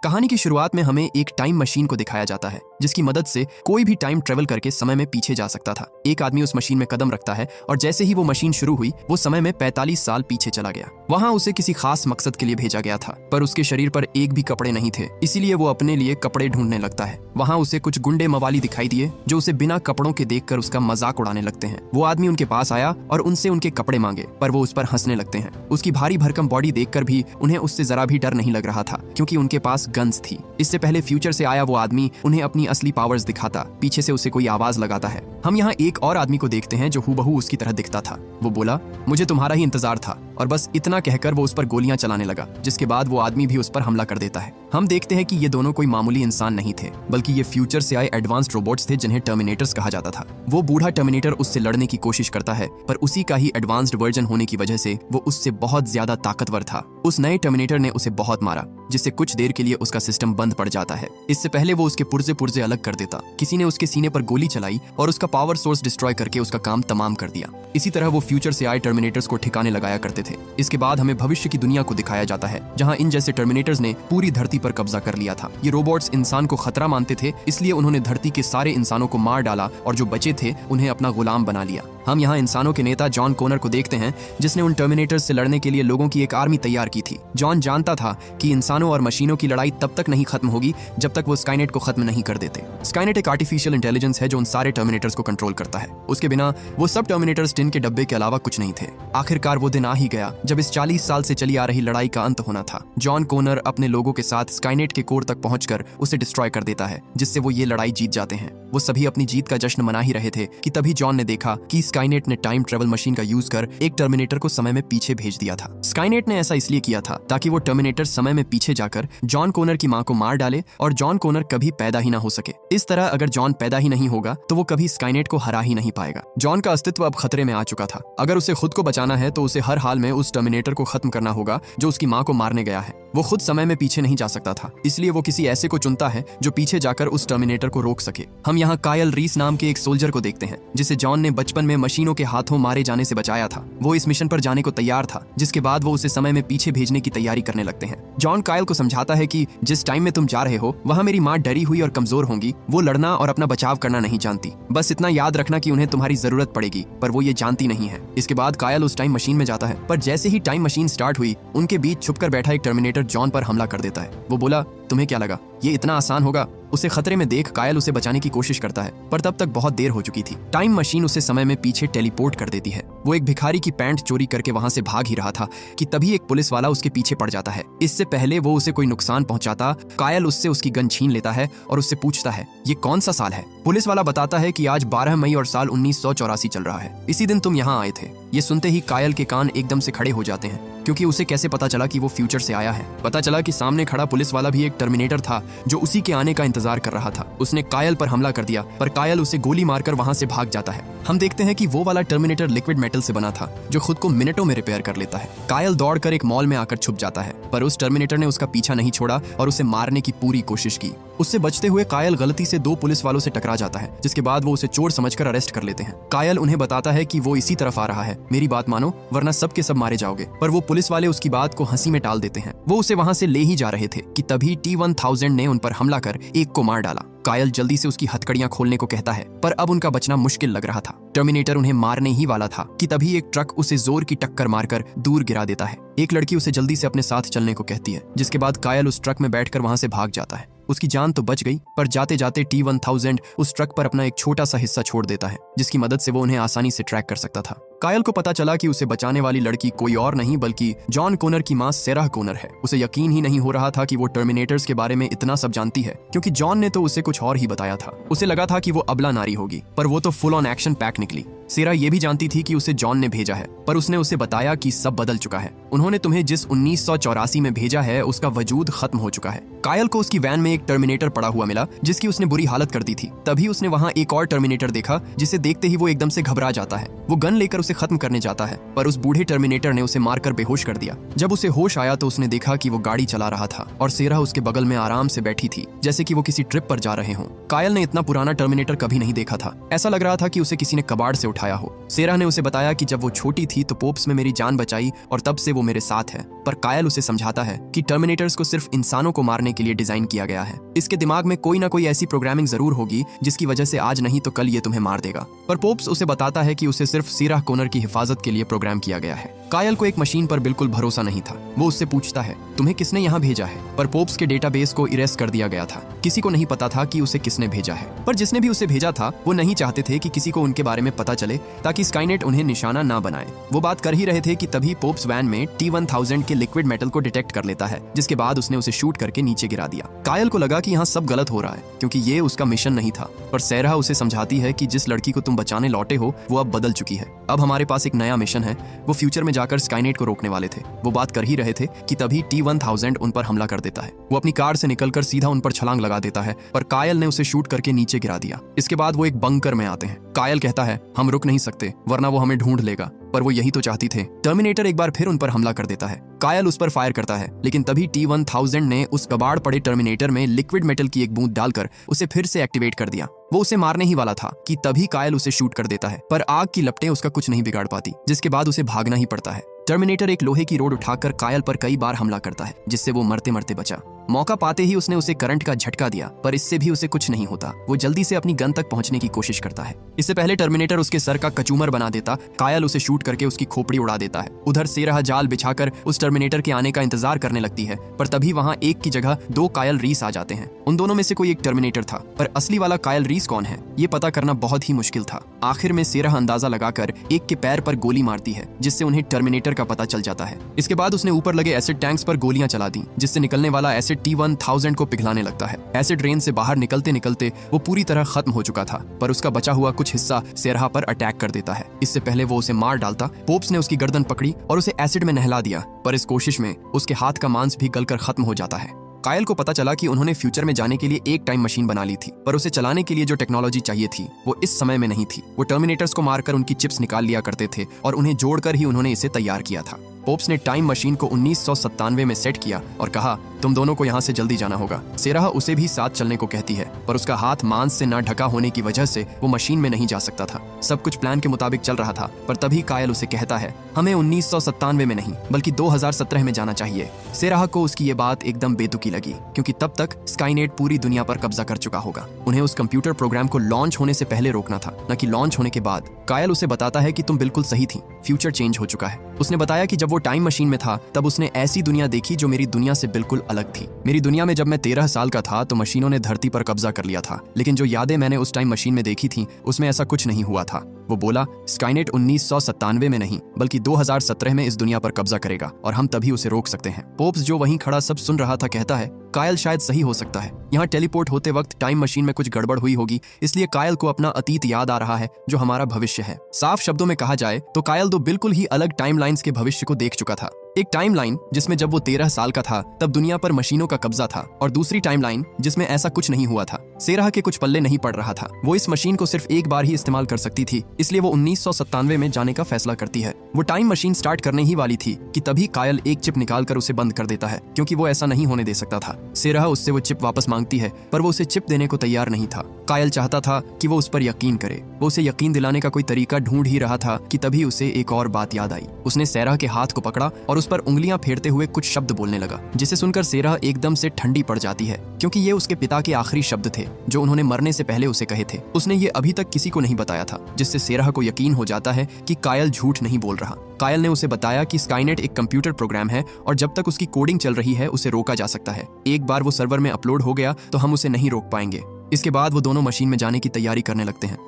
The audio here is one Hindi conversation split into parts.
कहानी की शुरुआत में हमें एक टाइम मशीन को दिखाया जाता है जिसकी मदद से कोई भी टाइम ट्रेवल करके समय में पीछे जा सकता था। एक आदमी उस मशीन में कदम रखता है और जैसे ही वो मशीन शुरू हुई वो समय में 45 साल पीछे चला गया। वहां उसे किसी खास मकसद के लिए भेजा गया था, पर उसके शरीर पर एक भी कपड़े नहीं थे, इसीलिए वो अपने लिए कपड़े ढूंढने लगता है। वहां उसे कुछ गुंडे मवाली दिखाई दिए जो उसे बिना कपड़ों के देखकर उसका मजाक उड़ाने लगते हैं। वो आदमी उनके पास आया और उनसे उनके कपड़े मांगे, पर वो उस पर हंसने लगते हैं। उसकी भारी भरकम बॉडी देखकर भी उन्हें उससे जरा भी डर नहीं लग रहा था, क्योंकि उनके पास गन्स थी। इससे पहले फ्यूचर से आया वो आदमी उन्हें अपनी असली पावर्स दिखाता। पीछे से उसे कोई आवाज लगाता है। हम यहाँ एक और आदमी को देखते हैं जो हूबहू उसकी तरह दिखता था। वो बोला, मुझे तुम्हारा ही इंतजार था, और बस इतना कहकर वो उस पर गोलियां चलाने लगा, जिसके बाद वो आदमी भी उस पर हमला कर देता है। हम देखते हैं कि ये दोनों कोई मामूली इंसान नहीं थे, बल्कि ये फ्यूचर से आए एडवांस्ड रोबोट्स थे जिन्हें टर्मिनेटर्स कहा जाता था। वो बूढ़ा टर्मिनेटर उससे लड़ने की कोशिश करता है, पर उसी का ही एडवांस्ड वर्जन होने की वजह से वो उससे बहुत ज्यादा ताकतवर था। उस नए टर्मिनेटर ने उसे बहुत मारा, जिससे कुछ देर के लिए उसका सिस्टम बंद पड़ जाता है। इससे पहले वो उसके पुर्जे अलग कर देता। किसी ने उसके सीने पर गोली चलाई और उसका पावर सोर्स डिस्ट्रॉय करके उसका काम तमाम कर दिया। इसी तरह वो फ्यूचर से आए टर्मिनेटर्स को ठिकाने लगाया करते थे। इसके बाद हमें भविष्य की दुनिया को दिखाया जाता है, जहां इन जैसे टर्मिनेटर्स ने पूरी धरती पर कब्जा कर लिया था। ये रोबोट्स इंसान को खतरा मानते थे, इसलिए उन्होंने धरती के सारे इंसानों को मार डाला और जो बचे थे उन्हें अपना गुलाम बना लिया। हम यहाँ इंसानों के नेता जॉन कॉनर को देखते हैं, जिसने उन टर्मिनेटर्स से लड़ने के लिए लोगों की एक आर्मी तैयार की थी। जॉन जानता था कि इंसानों और मशीनों की लड़ाई तब तक नहीं खत्म होगी जब तक वो स्काईनेट को खत्म नहीं कर देते। स्काईनेट एक आर्टिफिशियल इंटेलिजेंस है जो उन सारे टर्मिनेटर्स को कंट्रोल करता है। उसके बिना वो सब टर्मिनेटर्स टिन के डब्बे के अलावा कुछ नहीं थे। आखिरकार वो दिन आ ही गया जब इस 40 साल से चली आ रही लड़ाई का अंत होना था। जॉन कॉनर अपने लोगों के साथ स्काईनेट के कोर तक पहुंचकर उसे डिस्ट्रॉय कर देता है, जिससे वो ये लड़ाई जीत जाते हैं। वो सभी अपनी जीत का जश्न मना ही रहे थे कि तभी जॉन ने देखा कि स्काईनेट ने टाइम ट्रेवल मशीन का यूज कर एक टर्मिनेटर को समय में पीछे भेज दिया था। स्काईनेट ने ऐसा इसलिए किया था ताकि वो टर्मिनेटर समय में पीछे जाकर जॉन कॉनर की मां को मार डाले और जॉन कॉनर कभी पैदा ही ना हो सके। इस तरह अगर जॉन पैदा ही नहीं होगा तो वो कभी स्काईनेट को हरा ही नहीं पाएगा। जॉन का अस्तित्व अब खतरे में आ चुका था। अगर उसे खुद को बचाना है तो उसे हर हाल में उस टर्मिनेटर को खत्म करना होगा जो उसकी मां को मारने गया है। वो खुद समय में पीछे नहीं जा सकता था, इसलिए वो किसी ऐसे को चुनता है जो पीछे जाकर उस टर्मिनेटर को रोक सके। हम यहाँ कायल रीस नाम के एक सोल्जर को देखते हैं, जिसे जॉन ने बचपन में मशीनों के हाथों मारे जाने से बचाया था। वो इस मिशन पर जाने को तैयार था, जिसके बाद वो उसे समय में पीछे भेजने की तैयारी करने लगते हैं। जॉन कायल को समझाता है कि जिस टाइम में तुम जा रहे हो वहाँ मेरी माँ डरी हुई और कमजोर होंगी। वो लड़ना और अपना बचाव करना नहीं जानती। बस इतना याद रखना कि उन्हें तुम्हारी जरूरत पड़ेगी, पर वो ये जानती नहीं है। इसके बाद कायल उस टाइम मशीन में जाता है, पर जैसे ही टाइम मशीन स्टार्ट हुई उनके बीच छुपकर बैठा एक टर्मिनेटर जॉन पर हमला कर देता है। वो बोला, तुम्हें क्या लगा ये इतना आसान होगा? उसे खतरे में देख कायल उसे बचाने की कोशिश करता है, पर तब तक बहुत देर हो चुकी थी। टाइम मशीन उसे समय में पीछे टेलीपोर्ट कर देती है। वो एक भिखारी की पैंट चोरी करके वहां से भाग ही रहा था कि तभी एक पुलिस वाला उसके पीछे पड़ जाता है। इससे पहले वो उसे कोई नुकसान पहुंचाता, कायल उससे उसकी गन छीन लेता है और उससे पूछता है, ये कौन सा साल है? पुलिस वाला बताता है कि आज 12 मई और साल 1984 चल रहा है। इसी दिन तुम यहाँ आए थे। ये सुनते ही कायल के कान एकदम से खड़े हो जाते हैं, क्योंकि उसे कैसे पता चला कि वो फ्यूचर से आया है। पता चला कि सामने खड़ा पुलिस वाला भी एक टर्मिनेटर था जो उसी के आने का इंतजार कर रहा था। उसने कायल पर हमला कर दिया, पर कायल उसे गोली मारकर वहां से भाग जाता है। हम देखते हैं कि वो वाला टर्मिनेटर लिक्विड मेटल से बना था जो खुद को मिनटों में रिपेयर कर लेता है। कायल दौड़कर एक मॉल में आकर छुप जाता है, पर उस टर्मिनेटर ने उसका पीछा नहीं छोड़ा और उसे मारने की पूरी कोशिश की। उससे बचते हुए कायल गलती से 2 पुलिस वालों से टकरा जाता है, जिसके बाद वो उसे चोर समझकर अरेस्ट कर लेते हैं। कायल उन्हें बताता है कि वो इसी तरफ आ रहा है, मेरी बात मानो वरना सब के सब मारे जाओगे। पर वो पुलिस वाले उसकी बात को हंसी में टाल देते हैं। वो उसे वहां से ले ही जा रहे थे कि तभी T-1000 ने उन पर हमला कर एक को मार डाला। कायल जल्दी से उसकी हथकड़ियां खोलने को कहता है, पर अब उनका बचना मुश्किल लग रहा था। टर्मिनेटर उन्हें मारने ही वाला था कि तभी एक ट्रक उसे जोर की टक्कर मारकर दूर गिरा देता है। एक लड़की उसे जल्दी से अपने साथ चलने को कहती है, जिसके बाद कायल उस ट्रक में बैठकर वहां से भाग जाता है। उसकी जान तो बच गई, पर जाते जाते T-1000 उस ट्रक पर अपना एक छोटा सा हिस्सा छोड़ देता है, जिसकी मदद से वो उन्हें आसानी से ट्रैक कर सकता था। कायल को पता चला कि उसे बचाने वाली लड़की कोई और नहीं बल्कि जॉन कॉनर की मां सेरा कॉनर है। उसे यकीन ही नहीं हो रहा था कि वो टर्मिनेटर्स के बारे में इतना सब जानती है, क्योंकि जॉन ने तो उसे कुछ और ही बताया था। उसे लगा था कि वो अबला नारी होगी, पर वो तो फुल ऑन एक्शन पैक निकली। सेरा ये भी जानती थी कि उसे जॉन ने भेजा है, पर उसने उसे बताया कि सब बदल चुका है। उन्होंने तुम्हें जिस 1984 में भेजा है उसका वजूद खत्म हो चुका है। कायल को उसकी वैन में एक टर्मिनेटर पड़ा हुआ मिला, जिसकी उसने बुरी हालत कर दी थी। तभी उसने वहां एक और टर्मिनेटर देखा, जिसे देखते ही वो एकदम से घबरा जाता है। वो गन लेकर उसे खत्म करने जाता है, पर उस बूढ़े टर्मिनेटर ने उसे मारकर बेहोश कर दिया। जब उसे होश आया तो उसने देखा कि वो गाड़ी चला रहा था और सेरा उसके बगल में आराम से बैठी थी, जैसे कि वो किसी ट्रिप पर जा रहे हों। कायल ने इतना पुराना टर्मिनेटर कभी नहीं देखा था। ऐसा लग रहा था कि उसे किसी ने कबाड़ से उठाया हो। सेरा ने उसे बताया कि जब वो छोटी थी तो पोप्स में मेरी जान बचाई और तब से वो मेरे साथ है। पर कायल उसे समझाता है कि टर्मिनेटर्स को सिर्फ इंसानों को मारने के लिए डिजाइन किया गया है। इसके दिमाग में कोई ना कोई ऐसी प्रोग्रामिंग जरूर होगी जिसकी वजह से आज नहीं तो कल ये तुम्हें मार देगा। पर पोप्स उसे बताता है कि उसे सिर्फ सीरा कोनर की हिफाजत के लिए प्रोग्राम किया गया है। कायल को एक मशीन पर बिल्कुल भरोसा नहीं था। वो उससे पूछता है, तुम्हें किसने यहाँ भेजा है? पर पोप्स के डेटाबेस को इरेज कर दिया गया था। किसी को नहीं पता था कि उसे किसने भेजा है। पर जिसने भी उसे भेजा था वो नहीं चाहते थे कि किसी को उनके बारे में पता चले ताकि स्काईनेट उन्हें निशाना ना बनाए। वो बात कर ही रहे थे कि तभी पोप्स वैन में T-1000 के लिक्विड मेटल को डिटेक्ट कर लेता है, जिसके बाद उसने उसे शूट करके नीचे गिरा दिया। कायल को लगा कि यहाँ सब गलत हो रहा है क्योंकि ये उसका मिशन नहीं था। पर सेरा उसे समझाती है कि जिस लड़की को तुम बचाने लौटे हो वो अब बदल चुकी है। अब हमारे पास एक नया मिशन है। वो फ्यूचर में जाकर स्काईनेट को रोकने वाले थे। वो बात कर ही रहे थे कि तभी T-1000 उन पर हमला कर देता है। वो अपनी कार से निकलकर सीधा उन पर छलांग लगा देता है, पर कायल ने उसे शूट करके नीचे गिरा दिया। इसके बाद वो एक बंकर में आते हैं। कायल कहता है, हम रुक नहीं सकते वरना वो हमें ढूंढ लेगा। पर वो यही तो चाहती थे। टर्मिनेटर एक बार फिर उन पर हमला कर देता है। कायल उस पर फायर करता है, लेकिन तभी T-1000 ने उस कबाड़ पड़े टर्मिनेटर में लिक्विड मेटल की एक बूंद डालकर उसे फिर से एक्टिवेट कर दिया। वो उसे मारने ही वाला था कि तभी कायल उसे शूट कर देता है, पर आग की लपटें उसका कुछ नहीं बिगाड़ पाती, जिसके बाद उसे भागना ही पड़ता है। टर्मिनेटर एक लोहे की रोड उठाकर कायल पर कई बार हमला करता है, जिससे वो मरते मरते बचा। मौका पाते ही उसने उसे करंट का झटका दिया, पर इससे भी उसे कुछ नहीं होता। वो जल्दी से अपनी गन तक पहुंचने की कोशिश करता है। इससे पहले टर्मिनेटर उसके सर का कचूमर बना देता, कायल उसे शूट करके उसकी खोपड़ी उड़ा देता है। उधर सेरा जाल बिछाकर उस टर्मिनेटर के आने का इंतजार करने लगती है, पर तभी वहां एक की जगह दो कायल रीस आ जाते हैं। उन दोनों में से कोई एक टर्मिनेटर था, पर असली वाला कायल रीस कौन है ये पता करना बहुत ही मुश्किल था। आखिर में सेरा अंदाजा लगाकर एक के पैर पर गोली मारती है, जिससे उन्हें टर्मिनेटर का पता चल जाता है। इसके बाद उसने ऊपर लगे एसिड टैंक्स पर गोलियां चला दी, जिससे निकलने वाला एसिड T-1000 को पिघलाने लगता है। एसिड रेन से बाहर निकलते निकलते वो पूरी तरह खत्म हो चुका था, पर उसका बचा हुआ कुछ हिस्सा सेरा पर अटैक कर देता है। इससे पहले वो उसे मार डालता, पोप्स ने उसकी गर्दन पकड़ी और उसे एसिड में नहला दिया, पर इस कोशिश में उसके हाथ का मांस भी गलकर खत्म हो जाता है। कायल को पता चला कि उन्होंने फ्यूचर में जाने के लिए एक टाइम मशीन बना ली थी, पर उसे चलाने के लिए जो टेक्नोलॉजी चाहिए थी वो इस समय में नहीं थी। वो टर्मिनेटर्स को मारकर उनकी चिप्स निकाल लिया करते थे और उन्हें जोड़कर ही उन्होंने इसे तैयार किया था। पोप्स ने टाइम मशीन को 1997 में सेट किया और कहा, तुम दोनों को यहाँ से जल्दी जाना होगा। सेरा उसे भी साथ चलने को कहती है, पर उसका हाथ मांस से ना ढका होने की वजह से वो मशीन में नहीं जा सकता था। सब कुछ प्लान के मुताबिक चल रहा था, पर तभी कायल उसे कहता है, हमें 1997 में नहीं बल्कि 2017 में जाना चाहिए। सेरा को उसकी ये बात एकदम बेतुकी लगी, क्योंकि तब तक स्काईनेट पूरी दुनिया पर कब्जा कर चुका होगा। उन्हें उस कंप्यूटर प्रोग्राम को लॉन्च होने से पहले रोकना था, न कि लॉन्च होने के बाद। कायल उसे बताता है कि तुम बिल्कुल सही थी, फ्यूचर चेंज हो चुका है। उसने बताया कि जब वो टाइम मशीन में था तब उसने ऐसी दुनिया देखी जो मेरी दुनिया से बिल्कुल अलग थी। मेरी दुनिया में जब मैं 13 साल का था तो मशीनों ने धरती पर कब्जा कर लिया था, लेकिन जो यादें मैंने उस टाइम मशीन में देखी थी उसमें ऐसा कुछ नहीं हुआ था। वो बोला, स्काईनेट 1997 में नहीं बल्कि 2017 में इस दुनिया पर कब्जा करेगा और हम तभी उसे रोक सकते हैं। पोप्स जो वहीं खड़ा सब सुन रहा था कहता है, कायल शायद सही हो सकता है। यहाँ टेलीपोर्ट होते वक्त टाइम मशीन में कुछ गड़बड़ हुई होगी, इसलिए कायल को अपना अतीत याद आ रहा है जो हमारा भविष्य है। साफ शब्दों में कहा जाए तो कायल दो बिल्कुल ही अलग टाइमलाइंस के भविष्य को देख चुका था। एक टाइमलाइन जिसमें जब वो 13 साल का था तब दुनिया पर मशीनों का कब्जा था, और दूसरी टाइमलाइन जिसमें ऐसा कुछ नहीं हुआ था। सेरा के कुछ पल्ले नहीं पड़ रहा था। वो इस मशीन को सिर्फ एक बार ही इस्तेमाल कर सकती थी, इसलिए वो 1997 में जाने का फैसला करती है। वो टाइम मशीन स्टार्ट करने ही वाली थी कि तभी कायल एक चिप निकालकर उसे बंद कर देता है, क्योंकि वो ऐसा नहीं होने दे सकता था। सेरा उससे वो चिप वापस मांगती है, पर वो उसे चिप देने को तैयार नहीं था। कायल चाहता था कि वो उस पर यकीन करे। वो उसे यकीन दिलाने का कोई तरीका ढूंढ ही रहा था कि तभी उसे एक और बात याद आई। उसने सेरा के हाथ को पकड़ा और उस पर उंगलियां फेरते हुए कुछ शब्द बोलने लगा, जिसे सुनकर सेरा एकदम से ठंडी पड़ जाती है, क्योंकि ये उसके पिता के आखिरी शब्द थे जो उन्होंने मरने से पहले उसे कहे थे। उसने ये अभी तक किसी को नहीं बताया था, जिससे सेरा को यकीन हो जाता है कि कायल झूठ नहीं बोल रहा। कायल ने उसे बताया कि स्काईनेट एक कंप्यूटर प्रोग्राम है और जब तक उसकी कोडिंग चल रही है उसे रोका जा सकता है। एक बार वो सर्वर में अपलोड हो गया तो हम उसे नहीं रोक पाएंगे। इसके बाद वो दोनों मशीन में जाने की तैयारी करने लगते हैं।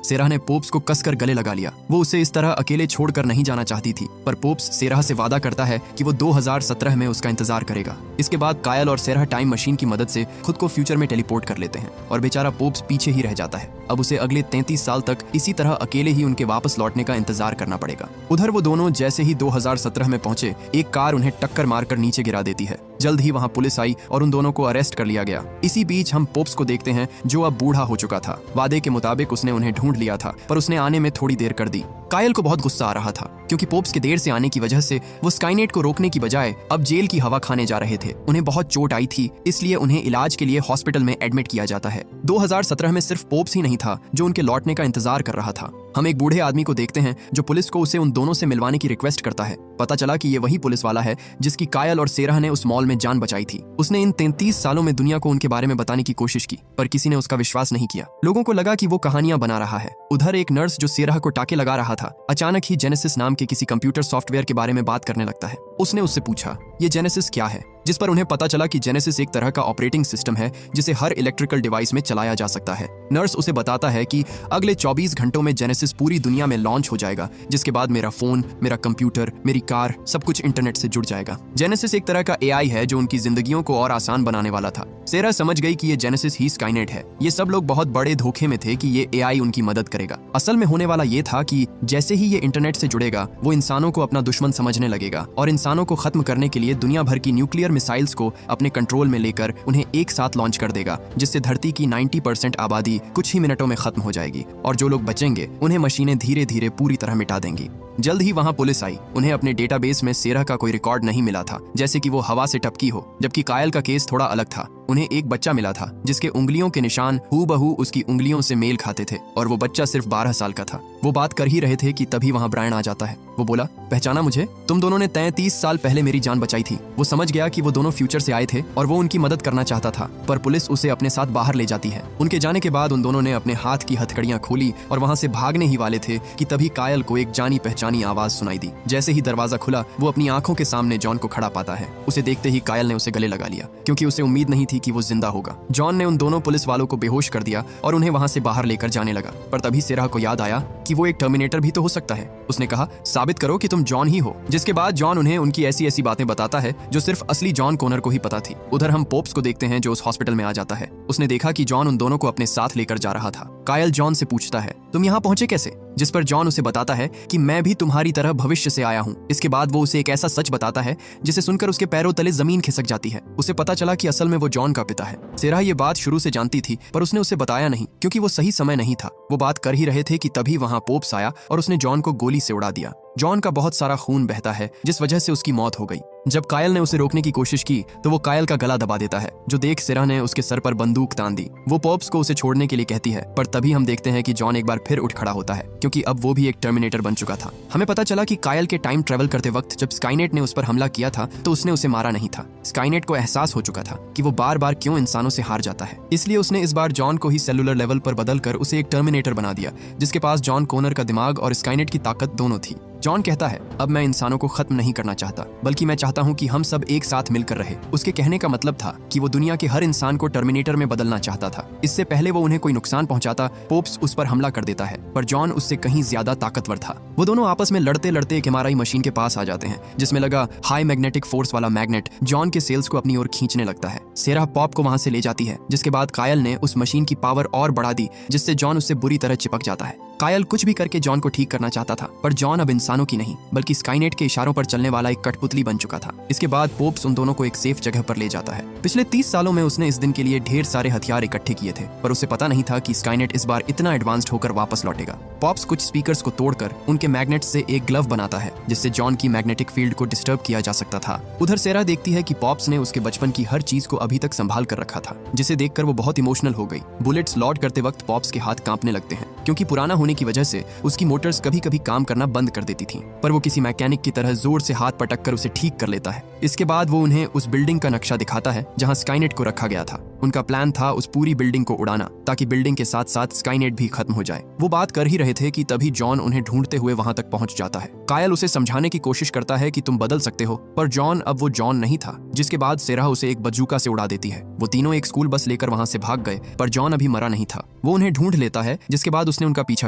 सेरा ने पोप्स को कसकर गले लगा लिया। वो उसे इस तरह अकेले छोड़कर नहीं जाना चाहती थी, पर पोप्स सेरा से वादा करता है कि वो 2017 में उसका इंतजार करेगा। इसके बाद कायल और सेरा टाइम मशीन की मदद से खुद को फ्यूचर में टेलीपोर्ट कर लेते हैं और बेचारा पोप्स पीछे ही रह जाता है। अब उसे अगले 33 साल तक इसी तरह अकेले ही उनके वापस लौटने का इंतजार करना पड़ेगा। उधर वो दोनों जैसे ही 2017 में पहुंचे, एक कार उन्हें टक्कर मारकर नीचे गिरा देती है। जल्द ही वहाँ पुलिस आई और उन दोनों को अरेस्ट कर लिया गया। इसी बीच हम पोप्स को देखते हैं जो अब बूढ़ा हो चुका था। वादे के मुताबिक उसने उन्हें ढूंढ लिया था, पर उसने आने में थोड़ी देर कर दी। कायल को बहुत गुस्सा आ रहा था क्योंकि पोप्स के देर से आने की वजह से वो स्काईनेट को रोकने की बजाय अब जेल की हवा खाने जा रहे थे। उन्हें बहुत चोट आई थी, इसलिए उन्हें इलाज के लिए हॉस्पिटल में एडमिट किया जाता है। 2017 में सिर्फ पोप्स ही नहीं था जो उनके लौटने का इंतजार कर रहा था। हम एक बूढ़े आदमी को देखते हैं जो पुलिस को उसे उन दोनों से मिलवाने की रिक्वेस्ट करता है। पता चला कि ये वही पुलिस वाला है जिसकी कायल और सेरह ने उस मॉल में जान बचाई थी। उसने इन 33 सालों में दुनिया को उनके बारे में बताने की कोशिश की, पर किसी ने उसका विश्वास नहीं किया। लोगों को लगा कि वो कहानियां बना रहा है। उधर एक नर्स जो सेरह को टाके लगा रहा था, अचानक ही जेनेसिस नाम के किसी कंप्यूटर सॉफ्टवेयर के बारे में बात करने लगता है। उसने उससे पूछा, ये जेनेसिस क्या है? जिस पर उन्हें पता चला कि जेनेसिस एक तरह का ऑपरेटिंग सिस्टम है जिसे हर इलेक्ट्रिकल डिवाइस में चलाया जा सकता है। नर्स उसे बताता है कि अगले 24 घंटों में जेनेसिस पूरी दुनिया में लॉन्च हो जाएगा, जिसके बाद मेरा फोन, मेरा कंप्यूटर, मेरी कार, सब कुछ इंटरनेट से जुड़ जाएगा। जेनेसिस एक तरह का एआई है जो उनकी जिंदगियों को और आसान बनाने वाला था। सेरा समझ गई कि ये जेनेसिस ही स्काईनेट है। ये सब लोग बहुत बड़े धोखे में थे कि ये एआई उनकी मदद करेगा। असल में होने वाला ये था कि जैसे ही ये इंटरनेट से जुड़ेगा, वो इंसानों को अपना दुश्मन समझने लगेगा और इंसानों को खत्म करने के लिए दुनिया भर की न्यूक्लियर मिसाइल्स को अपने कंट्रोल में लेकर उन्हें एक साथ लॉन्च कर देगा, जिससे धरती की 90% आबादी कुछ ही मिनटों में खत्म हो जाएगी और जो लोग बचेंगे उन्हें मशीनें धीरे धीरे पूरी तरह मिटा देंगी। जल्द ही वहां पुलिस आई। उन्हें अपने डेटाबेस में सेरह का कोई रिकॉर्ड नहीं मिला था, जैसे कि वो हवा से टपकी हो, जबकि कायल का केस थोड़ा अलग था। उन्हें एक बच्चा मिला था जिसके उंगलियों के निशान हूबहू उसकी उंगलियों से मेल खाते थे और वो बच्चा सिर्फ 12 साल का था। वो बात कर ही रहे थे कि तभी वहां ब्रायन आ जाता है। वो बोला, पहचाना मुझे? तुम दोनों ने 33 साल पहले मेरी जान बचाई थी। वो समझ गया कि वो दोनों फ्यूचर से आए थे और वो उनकी मदद करना चाहता था, पर पुलिस उसे अपने साथ बाहर ले जाती है। उनके जाने के बाद उन दोनों ने अपने हाथ की हथकड़ियां खोली और वहां से भागने ही वाले थे कि तभी कायल को एक जानी पहचानी आवाज सुनाई दी। जैसे ही दरवाजा खुला, वो अपनी आंखों के सामने जॉन को खड़ा पाता है। उसे देखते ही कायल ने उसे गले लगा लिया क्योंकि उसे उम्मीद नहीं थी कि वो जिंदा होगा। जॉन ने उन दोनों पुलिस वालों को बेहोश कर दिया और उन्हें वहां से बाहर लेकर जाने लगा, पर तभी सेरह को याद आया कि वो एक टर्मिनेटर भी तो हो सकता है। उसने कहा, साबित करो कि तुम जॉन ही हो। जिसके बाद जॉन उन्हें उनकी ऐसी ऐसी बातें बताता है जो सिर्फ असली जॉन कॉनर को ही पता थी। उधर हम पोप्स को देखते हैं जो उस हॉस्पिटल में आ जाता है। उसने देखा कि जॉन उन दोनों को अपने साथ लेकर जा रहा था। कायल जॉन से पूछता है, तुम यहाँ पहुंचे कैसे? जिस पर जॉन उसे बताता है कि मैं भी तुम्हारी तरह भविष्य से आया हूँ। इसके बाद वो उसे एक ऐसा सच बताता है जिसे सुनकर उसके पैरों तले जमीन खिसक जाती है। उसे पता चला कि असल में वो जॉन का पिता है। सेरह ये बात शुरू से जानती थी, पर उसने उसे बताया नहीं क्योंकि वो सही समय नहीं था। वो बात कर ही रहे थे कि तभी वहां पोप्स आया और उसने जॉन को गोली से उड़ा दिया। जॉन का बहुत सारा खून बहता है जिस वजह से उसकी मौत हो गई। जब कायल ने उसे रोकने की कोशिश की तो वो कायल का गला दबा देता है, जो देख सेरह ने उसके सर पर बंदूक तान दी। वो पोप्स को उसे छोड़ने के लिए कहती है, पर तभी हम देखते हैं कि जॉन एक बार फिर उठ खड़ा होता है क्योंकि अब वो भी एक टर्मिनेटर बन चुका था। हमें पता चला कि कायल के टाइम ट्रेवल करते वक्त जब स्काईनेट ने उस पर हमला किया था तो उसने उसे मारा नहीं था। स्काईनेट को एहसास हो चुका था कि वो बार बार क्यों इंसानों से हार जाता है, इसलिए उसने इस बार जॉन को ही सेलुलर लेवल पर बदलकर उसे एक टर्मिनेटर बना दिया, जिसके पास जॉन कॉनर का दिमाग और स्काईनेट की ताकत दोनों थी। जॉन कहता है, अब मैं इंसानों को खत्म नहीं करना चाहता, बल्कि मैं चाहता हूँ कि हम सब एक साथ मिलकर रहे। उसके कहने का मतलब था कि वो दुनिया के हर इंसान को टर्मिनेटर में बदलना चाहता था। इससे पहले वो उन्हें कोई नुकसान पहुंचाता, पोप्स उस पर हमला कर देता है, पर जॉन उससे कहीं ज्यादा ताकतवर था। वो दोनों आपस में लड़ते लड़ते एक एमआरआई मशीन के पास आ जाते हैं जिसमें लगा हाई मैग्नेटिक फोर्स वाला मैग्नेट जॉन के सेल्स को अपनी ओर खींचने लगता है। सेरह पॉप को वहां से ले जाती है, जिसके बाद कायल ने उस मशीन की पावर और बढ़ा दी, जिससे जॉन उससे बुरी तरह चिपक जाता है। कायल कुछ भी करके जॉन को ठीक करना चाहता था, पर जॉन अब इंसानों की नहीं बल्कि स्काईनेट के इशारों पर चलने वाला एक कठपुतली बन चुका था। इसके बाद पोप्स उन दोनों को एक सेफ जगह पर ले जाता है। पिछले 30 सालों में उसने इस दिन के लिए ढेर सारे हथियार इकट्ठे किए थे, पर उसे पता नहीं था कि स्काईनेट इस बार इतना एडवांस्ड होकर वापस लौटेगा। पॉप्स कुछ स्पीकर्स को तोड़कर उनके मैग्नेट से एक ग्लव बनाता है, जिससे जॉन की मैग्नेटिक फील्ड को डिस्टर्ब किया जा सकता था। उधर सेरा देखती है कि पॉप्स ने उसके बचपन की हर चीज को अभी तक संभाल कर रखा था, जिसे देखकर वो बहुत इमोशनल हो गई। बुलेट्स लॉड करते वक्त पॉप्स के हाथ कांपने लगते हैं क्योंकि पुराना होने की वजह से उसकी मोटर्स कभी कभी काम करना बंद कर देती थीं, पर वो किसी मैकेनिक की तरह जोर से हाथ पटक कर उसे ठीक कर लेता है। इसके बाद वो उन्हें उस बिल्डिंग का नक्शा दिखाता है जहां स्काईनेट को रखा गया था। उनका प्लान था उस पूरी बिल्डिंग को उड़ाना ताकि बिल्डिंग के साथ साथ स्काईनेट भी खत्म हो जाए। वो बात कर ही रहे थे कि तभी जॉन उन्हें ढूंढते हुए वहां तक पहुंच जाता है। कायल उसे समझाने की कोशिश करता है कि तुम बदल सकते हो, पर जॉन अब वो जॉन नहीं था। जिसके बाद सेरह उसे एक बजूका से उड़ा देती है। वो तीनों एक स्कूल बस लेकर वहां से भाग गए, पर जॉन अभी मरा नहीं था। वो उन्हें ढूंढ लेता है, जिसके बाद उसने उनका पीछा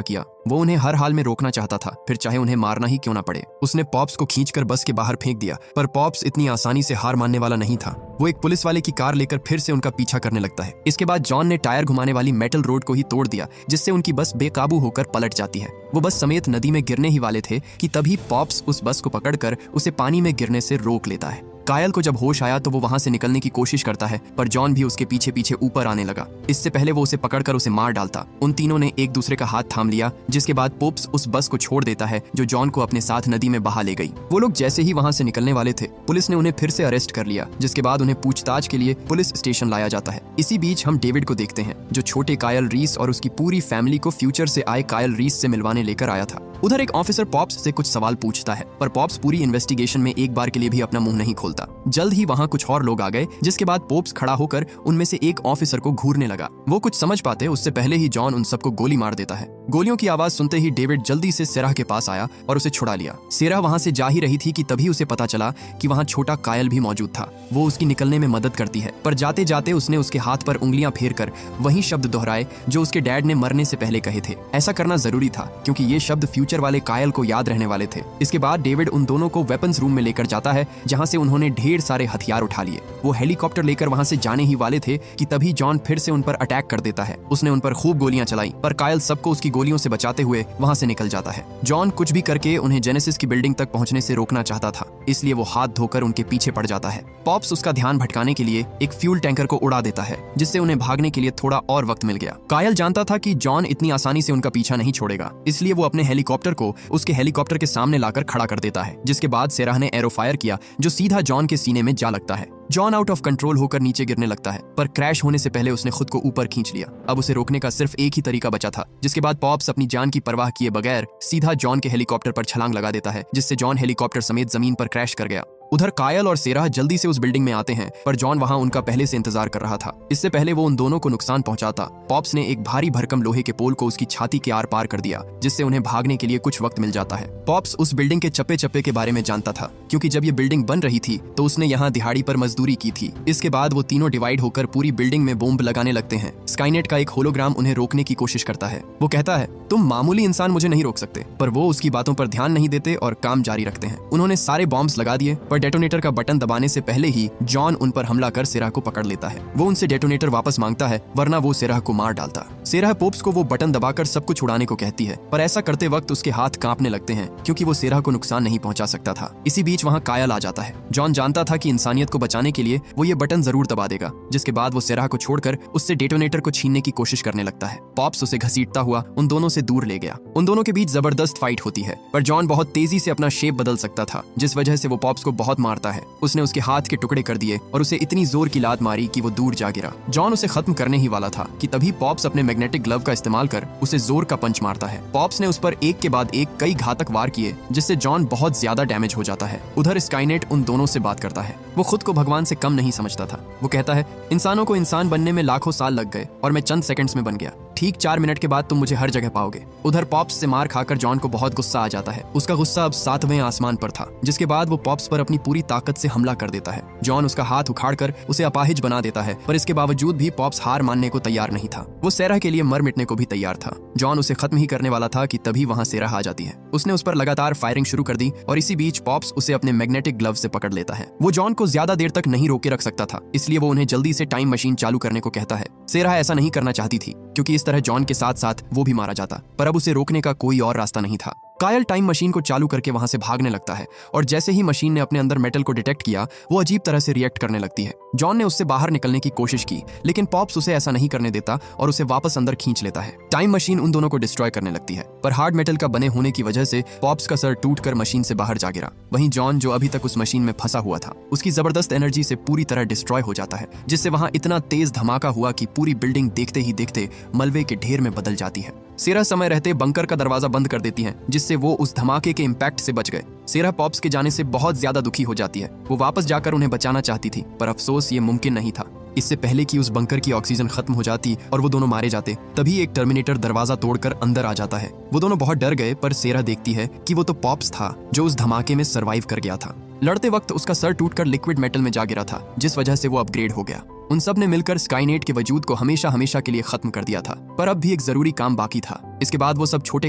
किया। वो उन्हें हर हाल में रोकना चाहता था, फिर चाहे उन्हें मारना ही क्यों ना पड़े। उसने पॉप्स को खींचकर बस के बाहर फेंक दिया, पर पॉप्स इतनी आसानी से हार मानने वाला नहीं था। वो एक पुलिस वाले की कार लेकर फिर से उनका पीछा करने लगता है। इसके बाद जॉन ने टायर घुमाने वाली मेटल रोड को ही तोड़ दिया, जिससे उनकी बस बेकाबू होकर पलट जाती है। वो बस समेत नदी में गिरने ही वाले थे कि तभी पॉप्स उस बस को पकड़कर उसे पानी में गिरने से रोक लेता है। कायल को जब होश आया तो वो वहां से निकलने की कोशिश करता है, पर जॉन भी उसके पीछे पीछे ऊपर आने लगा। इससे पहले वो उसे पकड़कर उसे मार डालता। उन तीनों ने एक दूसरे का हाथ थाम लिया, जिसके बाद पोप्स उस बस को छोड़ देता है जो जॉन को अपने साथ नदी में बहा ले गई। वो लोग जैसे ही वहां से निकलने वाले थे, पुलिस ने उन्हें फिर से अरेस्ट कर लिया, जिसके बाद उन्हें पूछताछ के लिए पुलिस स्टेशन लाया जाता है। इसी बीच हम डेविड को देखते हैं, जो छोटे कायल रीस और उसकी पूरी फैमिली को फ्यूचर से आए कायल रीस से मिलवाने लेकर आया था। उधर एक ऑफिसर पॉप्स से कुछ सवाल पूछता है, पर पॉप्स पूरी इन्वेस्टिगेशन में एक बार के लिए भी अपना मुंह नहीं खोलता। जल्द ही वहां कुछ और लोग आ गए, जिसके बाद पोप्स खड़ा होकर उनमें से एक ऑफिसर को घूरने लगा। वो कुछ समझ पाते उससे पहले ही जॉन उन सबको गोली मार देता है। गोलियों की आवाज सुनते ही डेविड जल्दी से सेराह के पास आया और उसे छुड़ा लिया। सेराह वहां से जा ही रही थी कि तभी उसे पता चला कि वहां छोटा कायल भी मौजूद था। वो उसकी निकलने में मदद करती है, पर जाते जाते उसने उसके हाथ पर उंगलियां फेरकर वही शब्द दोहराए जो उसके डैड ने मरने से पहले कहे थे। ऐसा करना जरूरी था, क्योंकि ये शब्द फ्यूचर वाले कायल को याद रहने वाले थे। इसके बाद डेविड उन दोनों को वेपन्स रूम में लेकर जाता है, जहां से उन्होंने ढेर सारे हथियार उठा लिए। वो हेलीकॉप्टर लेकर वहां से जाने ही वाले थे कि तभी जॉन फिर से उन पर अटैक कर देता है। उसने उन पर खूब गोलियां चलाई, पर कायल सबको उसकी गोलियों से बचाते हुए वहां से निकल जाता है। जॉन कुछ भी करके उन्हें जेनेसिस की बिल्डिंग तक पहुंचने से रोकना चाहता था, इसलिए वो हाथ धोकर उनके पीछे पड़ जाता है। पॉप्स उसका ध्यान भटकाने के लिए एक फ्यूल टैंकर को उड़ा देता है, जिससे उन्हें भागने के लिए थोड़ा और वक्त मिल गया। कायल जानता था कि जॉन इतनी आसानी से उनका पीछा नहीं छोड़ेगा, इसलिए वो अपने हेलीकॉप्टर को उसके हेलीकॉप्टर के सामने लाकर खड़ा कर देता है, जिसके बाद सेराह ने एरो फायर किया जो सीधा जॉन के सीने में जा लगता है। जॉन आउट ऑफ कंट्रोल होकर नीचे गिरने लगता है, पर क्रैश होने से पहले उसने खुद को ऊपर खींच लिया। अब उसे रोकने का सिर्फ एक ही तरीका बचा था, जिसके बाद पॉप्स अपनी जान की परवाह किए बगैर सीधा जॉन के हेलीकॉप्टर पर छलांग लगा देता है, जिससे जॉन हेलीकॉप्टर समेत जमीन पर क्रैश कर गया। उधर कायल और सेराह जल्दी से उस बिल्डिंग में आते हैं, पर जॉन वहां उनका पहले से इंतजार कर रहा था। इससे पहले वो उन दोनों को नुकसान पहुंचाता, पॉप्स ने एक भारी भरकम लोहे के पोल को उसकी छाती के आर पार कर दिया, जिससे उन्हें भागने के लिए कुछ वक्त मिल जाता है। पॉप्स उस बिल्डिंग के चप्पे चप्पे के बारे में जानता था, क्योंकि जब ये बिल्डिंग बन रही थी तो उसने यहाँ दिहाड़ी पर मजदूरी की थी। इसके बाद वो तीनों डिवाइड होकर पूरी बिल्डिंग में बॉम्ब लगाने लगते हैं। स्काईनेट का एक होलोग्राम उन्हें रोकने की कोशिश करता है। वो कहता है, तुम मामूली इंसान मुझे नहीं रोक सकते, पर वो उसकी बातों पर ध्यान नहीं देते और काम जारी रखते हैं। उन्होंने सारे बॉम्ब्स लगा दिए, पर डेटोनेटर का बटन दबाने से पहले ही जॉन उन पर हमला कर सेराह को पकड़ लेता है। वो उनसे डेटोनेटर वापस मांगता है, वरना वो सेराह को मार डालता। सेराह पोप्स को वो बटन दबाकर सब कुछ उड़ाने को कहती है, पर ऐसा करते वक्त उसके हाथ कांपने लगते हैं, क्योंकि वो सेराह को नुकसान नहीं पहुंचा सकता था। इसी बीच वहां कायल आ जाता है। जॉन जानता था कि इंसानियत को बचाने के लिए वो ये बटन जरूर दबा देगा, जिसके बाद वो सेराह को छोड़कर उससे डेटोनेटर को छीनने की कोशिश करने लगता है। पॉप्स उसे घसीटता हुआ उन दोनों से दूर ले गया। उन दोनों के बीच जबरदस्त फाइट होती है, पर जॉन बहुत तेजी से अपना शेप बदल सकता था, जिस वजह से वो पॉप्स को बहुत मारता है। उसने उसके हाथ के टुकड़े कर दिए और उसे इतनी जोर की लात मारी कि वो दूर जा गिरा। जॉन उसे खत्म करने ही वाला था कि तभी पॉप्स अपने मैग्नेटिक ग्लव का इस्तेमाल कर उसे जोर का पंच मारता है। पॉप्स ने उस पर एक के बाद एक कई घातक वार किए, जिससे जॉन बहुत ज्यादा डैमेज हो जाता है। उधर स्काईनेट उन दोनों से बात करता है। वो खुद को भगवान से कम नहीं समझता था। वो कहता है, इंसानों को इंसान बनने में लाखों साल लग गए और मैं चंद सेकंड्स में बन गया। ठीक 4 मिनट के बाद तुम मुझे हर जगह पाओगे। उधर पॉप्स से मार खाकर जॉन को बहुत गुस्सा आ जाता है। उसका गुस्सा अब 7वें आसमान पर था, जिसके बाद वो पॉप्स पर अपनी पूरी ताकत से हमला कर देता है। जॉन उसका हाथ उखाड़कर उसे अपाहिज बना देता है, पर इसके बावजूद भी पॉप्स हार मानने को तैयार नहीं था। वो सेराह के लिए मर मिटने को भी तैयार था। जॉन उसे खत्म ही करने वाला था कि तभी वहां सेराह आ जाती है। उसने उस पर लगातार फायरिंग शुरू कर दी और इसी बीच पॉप्स उसे अपने मैग्नेटिक ग्लव से पकड़ लेता है। वो जॉन को ज्यादा देर तक नहीं रोके रख सकता था, इसलिए वो उन्हें जल्दी से टाइम मशीन चालू करने को कहता है। सेराह ऐसा नहीं करना चाहती थी, क्योंकि इस तरह जॉन के साथ साथ वो भी मारा जाता, पर अब उसे रोकने का कोई और रास्ता नहीं था। कायल टाइम मशीन को चालू करके वहां से भागने लगता है और जैसे ही मशीन ने अपने अंदर मेटल को डिटेक्ट किया, वो अजीब तरह से रिएक्ट करने लगती है। जॉन ने उससे बाहर निकलने की कोशिश की, लेकिन पॉप्स उसे ऐसा नहीं करने देता और उसे वापस अंदर खींच लेता है। टाइम मशीन उन दोनों को डिस्ट्रॉय करने लगती है, पर हार्ड मेटल का बने होने की वजह से पॉप्स का सर टूटकर मशीन से बाहर जा गिरा। वहीं जॉन, जो अभी तक उस मशीन में फंसा हुआ था, उसकी जबरदस्त एनर्जी से पूरी तरह डिस्ट्रॉय हो जाता है, जिससे वहां इतना तेज धमाका हुआ कि पूरी बिल्डिंग देखते ही देखते मलबे के ढेर में बदल जाती है। सेराह समय रहते बंकर का दरवाजा बंद कर देती है, जिससे वो उस धमाके के इम्पैक्ट से बच गए। सेराह पॉप्स के जाने से बहुत ज्यादा दुखी हो जाती है। वो वापस जाकर उन्हें बचाना चाहती थी, पर अफसोस ये मुमकिन नहीं था। इससे पहले कि उस बंकर की ऑक्सीजन खत्म हो जाती और वो दोनों मारे जाते, तभी एक टर्मिनेटर दरवाजा तोड़कर अंदर आ जाता है। वो दोनों बहुत डर गए, पर सेराह देखती है कि वो तो पॉप्स था जो उस धमाके में सरवाइव कर गया था। लड़ते वक्त उसका सर टूटकर लिक्विड मेटल में जा गिरा था, जिस वजह से वो अपग्रेड हो गया। उन सब ने मिलकर स्काईनेट के वजूद को हमेशा हमेशा के लिए खत्म कर दिया था, पर अब भी एक जरूरी काम बाकी था। इसके बाद वो सब छोटे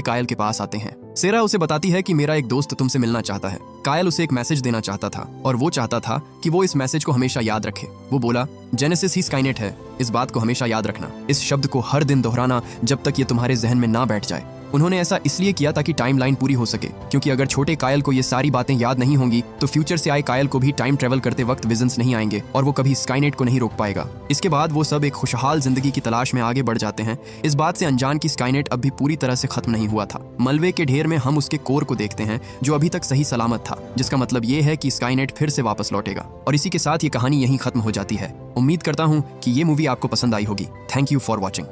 कायल के पास आते हैं। सेराह उसे बताती है कि मेरा एक दोस्त तुमसे मिलना चाहता है। कायल उसे एक मैसेज देना चाहता था और वो चाहता था कि वो इस मैसेज को हमेशा याद रखे। वो बोला, जेनेसिस ही स्काईनेट है, इस बात को हमेशा याद रखना। इस शब्द को हर दिन दोहराना जब तक ये तुम्हारे जहन में ना बैठ जाए। उन्होंने ऐसा इसलिए किया ताकि टाइमलाइन पूरी हो सके, क्योंकि अगर छोटे कायल को ये सारी बातें याद नहीं होंगी तो फ्यूचर से आए कायल को भी टाइम ट्रेवल करते वक्त विजन्स नहीं आएंगे और वो कभी स्काईनेट को नहीं रोक पाएगा। इसके बाद वो सब एक खुशहाल जिंदगी की तलाश में आगे बढ़ जाते हैं, इस बात से अनजान की स्काईनेट अब भी पूरी तरह से खत्म नहीं हुआ था। मलबे के ढेर में हम उसके कोर को देखते हैं जो अभी तक सही सलामत था, जिसका मतलब ये है कि स्काईनेट फिर से वापस लौटेगा। और इसी के साथ ये कहानी यहीं खत्म हो जाती है। उम्मीद करता हूँ कि ये मूवी आपको पसंद आई होगी। Thank you for watching.